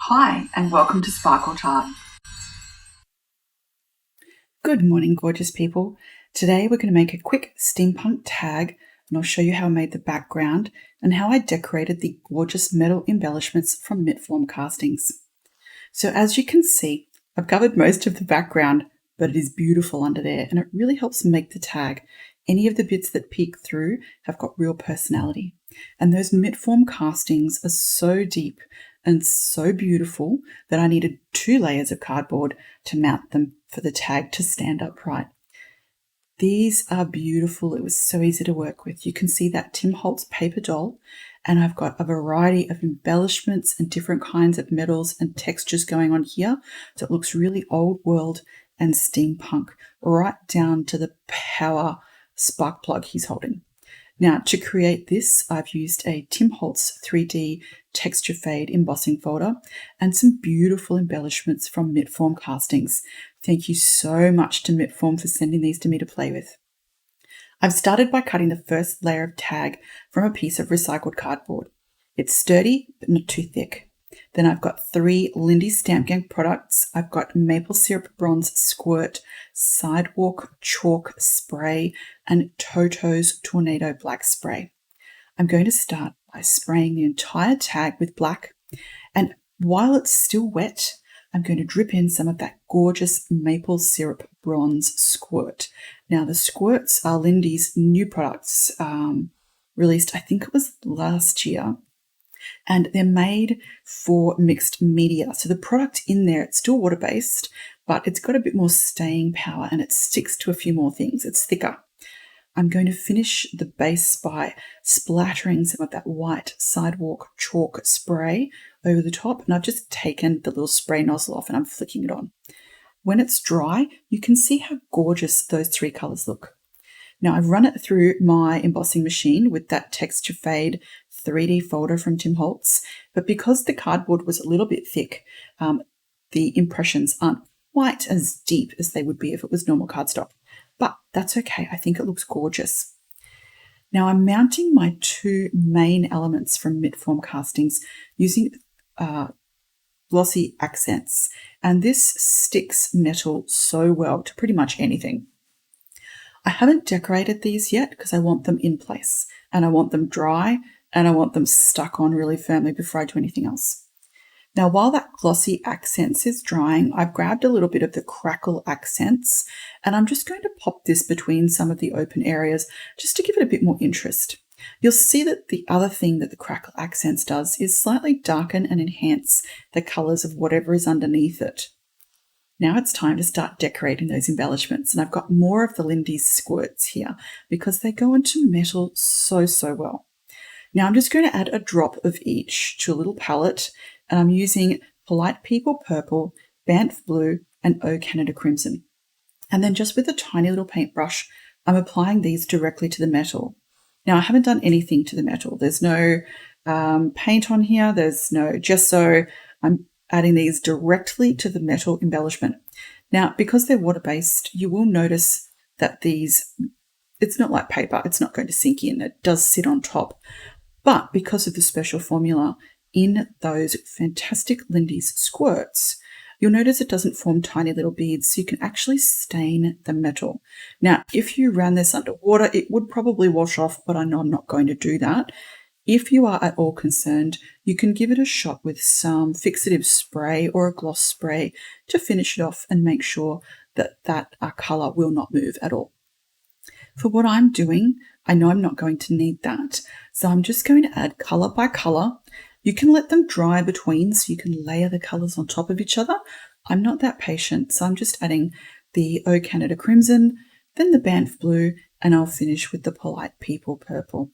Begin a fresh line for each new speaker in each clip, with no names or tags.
Hi, and welcome to Sparkle Tart.
Good morning, gorgeous people. Today we're going to make a quick steampunk tag, and I'll show you how I made the background and how I decorated the gorgeous metal embellishments from Mitform Castings. So as you can see, I've covered most of the background, but it is beautiful under there, and it really helps make the tag. Any of the bits that peek through have got real personality. And those Mitform castings are so deep and so beautiful that I needed 2 layers of cardboard to mount them for the tag to stand upright. These are beautiful. It was so easy to work with. You can see that Tim Holtz paper doll, and I've got a variety of embellishments and different kinds of metals and textures going on here. So it looks really old world and steampunk, right down to the power spark plug he's holding. Now, to create this, I've used a Tim Holtz 3D texture fade embossing folder and some beautiful embellishments from Mitform Castings. Thank you so much to Mitform for sending these to me to play with. I've started by cutting the first layer of tag from a piece of recycled cardboard. It's sturdy, but not too thick. Then I've got 3 Lindy Stamp Gang products. I've got maple syrup bronze squirt, sidewalk chalk spray, and Toto's tornado black spray. I'm going to start by spraying the entire tag with black, and while it's still wet, I'm going to drip in some of that gorgeous maple syrup bronze squirt. Now, the squirts are Lindy's new products, released, I think it was last year, and they're made for mixed media. So the product in there, it's still water-based, but it's got a bit more staying power and it sticks to a few more things. It's thicker. I'm going to finish the base by splattering some of that white sidewalk chalk spray over the top, and I've just taken the little spray nozzle off and I'm flicking it on. When it's dry, you can see how gorgeous those 3 colours look. Now, I've run it through my embossing machine with that texture fade 3D folder from Tim Holtz, but because the cardboard was a little bit thick, the impressions aren't quite as deep as they would be if it was normal cardstock. But that's okay. I think it looks gorgeous. Now, I'm mounting my 2 main elements from Mitform Castings using glossy accents, and this sticks metal so well to pretty much anything. I haven't decorated these yet because I want them in place, and I want them dry, and I want them stuck on really firmly before I do anything else. Now, while that glossy accents is drying, I've grabbed a little bit of the crackle accents, and I'm just going to pop this between some of the open areas just to give it a bit more interest. You'll see that the other thing that the crackle accents does is slightly darken and enhance the colours of whatever is underneath it. Now it's time to start decorating those embellishments, and I've got more of the Lindy's squirts here because they go into metal so well. Now I'm just going to add a drop of each to a little palette, and I'm using Polite People Purple, Banff Blue, and O Canada Crimson. And then just with a tiny little paintbrush, I'm applying these directly to the metal. Now I haven't done anything to the metal. There's no paint on here, there's no gesso. I'm adding these directly to the metal embellishment. Now, because they're water-based, you will notice that it's not like paper, it's not going to sink in, it does sit on top. But because of the special formula in those fantastic Lindy's squirts, you'll notice it doesn't form tiny little beads, so you can actually stain the metal. Now, if you ran this under water, it would probably wash off, but I know I'm not going to do that. If you are at all concerned, you can give it a shot with some fixative spray or a gloss spray to finish it off and make sure that colour will not move at all. For what I'm doing, I know I'm not going to need that, so I'm just going to add colour by colour. You can let them dry between so you can layer the colours on top of each other. I'm not that patient, so I'm just adding the O Canada Crimson, then the Banff Blue, and I'll finish with the Polite People Purple.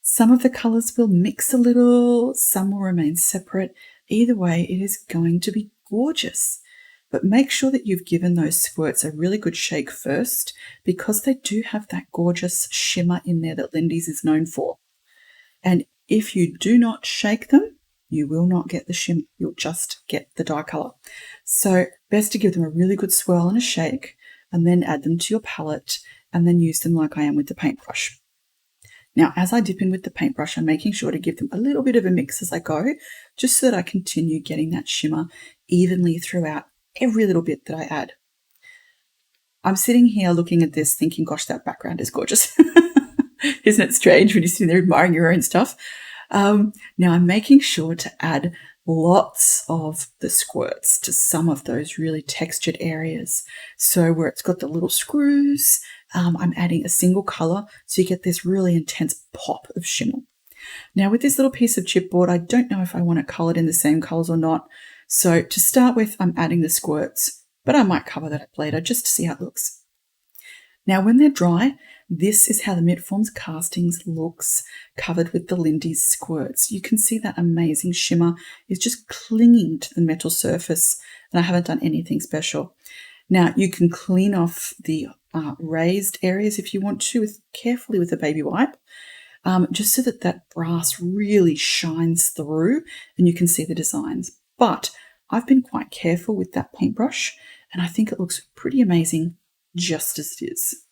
Some of the colours will mix a little, some will remain separate. Either way, it is going to be gorgeous. But make sure that you've given those squirts a really good shake first, because they do have that gorgeous shimmer in there that Lindy's is known for. And if you do not shake them, you will not get the shimmer, you'll just get the dye colour. So best to give them a really good swirl and a shake, and then add them to your palette, and then use them like I am with the paintbrush. Now, as I dip in with the paintbrush, I'm making sure to give them a little bit of a mix as I go, just so that I continue getting that shimmer evenly throughout every little bit that I add. I'm sitting here looking at this thinking, gosh, that background is gorgeous. Isn't it strange when you're sitting there admiring your own stuff? Now I'm making sure to add lots of the squirts to some of those really textured areas. So where it's got the little screws, I'm adding a single color so you get this really intense pop of shimmer. Now with this little piece of chipboard, I don't know if I want it colored in the same colors or not. So to start with, I'm adding the squirts, but I might cover that up later just to see how it looks. Now when they're dry, this is how the Mitform Castings looks covered with the Lindy's squirts. You can see that amazing shimmer is just clinging to the metal surface, and I haven't done anything special. Now you can clean off the raised areas if you want to carefully with a baby wipe, just so that that brass really shines through and you can see the designs. But I've been quite careful with that paintbrush, and I think it looks pretty amazing just as it is.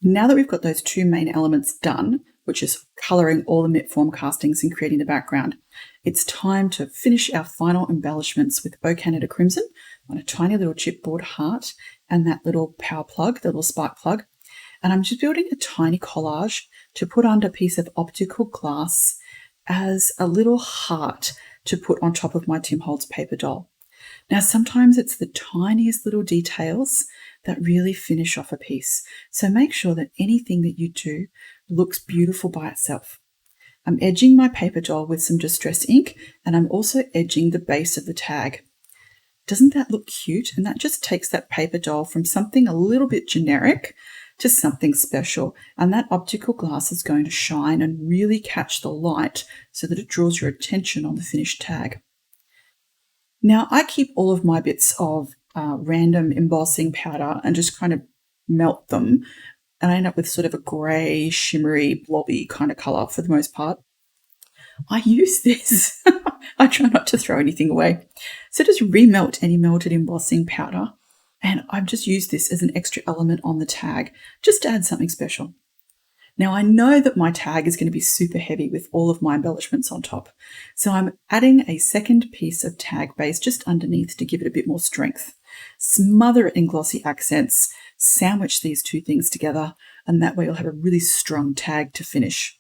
Now that we've got those two main elements done, which is colouring all the Mitform Castings and creating the background, it's time to finish our final embellishments with O Canada Crimson on a tiny little chipboard heart and that little power plug, the little spark plug. And I'm just building a tiny collage to put under a piece of optical glass as a little heart to put on top of my Tim Holtz paper doll. Now, sometimes it's the tiniest little details that really finish off a piece. So make sure that anything that you do looks beautiful by itself. I'm edging my paper doll with some distress ink, and I'm also edging the base of the tag. Doesn't that look cute? And that just takes that paper doll from something a little bit generic to something special. And that optical glass is going to shine and really catch the light so that it draws your attention on the finished tag. Now, I keep all of my bits of random embossing powder and just kind of melt them, and I end up with sort of a grey, shimmery, blobby kind of colour for the most part. I use this. I try not to throw anything away. So just remelt any melted embossing powder, and I've just used this as an extra element on the tag, just to add something special. Now, I know that my tag is going to be super heavy with all of my embellishments on top, so I'm adding a second piece of tag base just underneath to give it a bit more strength. Smother it in glossy accents, sandwich these two things together, and that way you'll have a really strong tag to finish.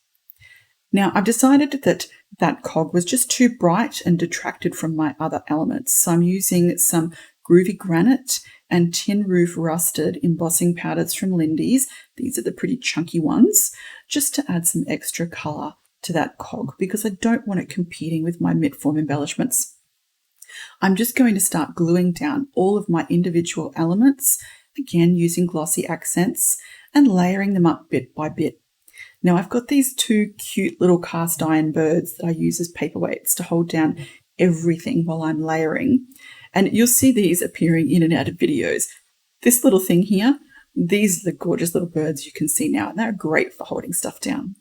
Now, I've decided that that cog was just too bright and detracted from my other elements, so I'm using some Groovy Granite and Tin Roof Rusted embossing powders from Lindy's. These are the pretty chunky ones, just to add some extra colour to that cog because I don't want it competing with my Mitform embellishments. I'm just going to start gluing down all of my individual elements, again using glossy accents and layering them up bit by bit. Now I've got these two cute little cast iron birds that I use as paperweights to hold down everything while I'm layering. And you'll see these appearing in and out of videos. This little thing here, these are the gorgeous little birds you can see now, and they're great for holding stuff down.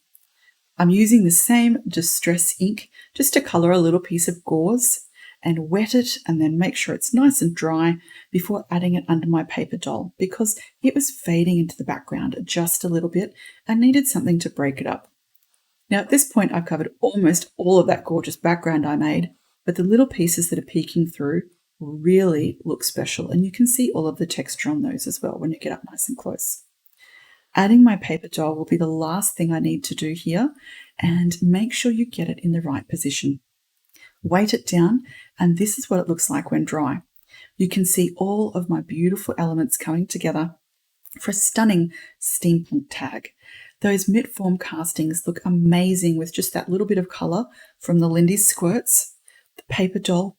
I'm using the same distress ink just to colour a little piece of gauze and wet it and then make sure it's nice and dry before adding it under my paper doll because it was fading into the background just a little bit and needed something to break it up. Now at this point I've covered almost all of that gorgeous background I made, but the little pieces that are peeking through really look special, and you can see all of the texture on those as well when you get up nice and close. Adding my paper doll will be the last thing I need to do here, and make sure you get it in the right position. Weight it down, and this is what it looks like when dry. You can see all of my beautiful elements coming together for a stunning steampunk tag. Those Mitform Castings look amazing with just that little bit of colour from the Lindy's squirts, the paper doll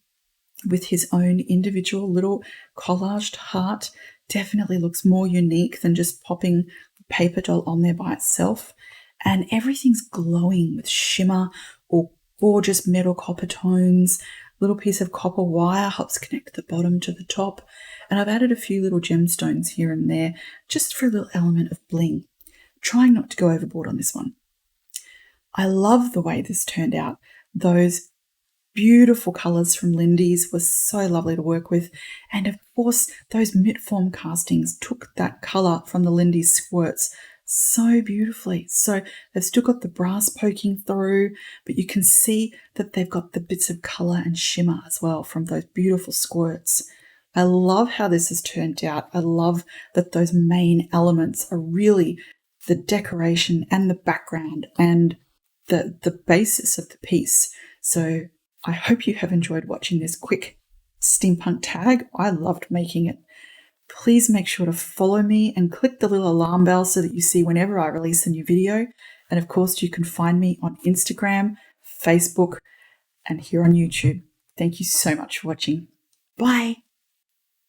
with his own individual little collaged heart definitely looks more unique than just popping the paper doll on there by itself. And everything's glowing with shimmer or gorgeous metal copper tones. Little piece of copper wire helps connect the bottom to the top. And I've added a few little gemstones here and there just for a little element of bling. Trying not to go overboard on this one. I love the way this turned out. Those beautiful colours from Lindy's was so lovely to work with, and of course those Mitform Castings took that colour from the Lindy's squirts so beautifully. So they've still got the brass poking through, but you can see that they've got the bits of colour and shimmer as well from those beautiful squirts. I love how this has turned out. I love that those main elements are really the decoration and the background and the basis of the piece. So I hope you have enjoyed watching this quick steampunk tag. I loved making it. Please make sure to follow me and click the little alarm bell so that you see whenever I release a new video. And of course, you can find me on Instagram, Facebook, and here on YouTube. Thank you so much for watching. Bye.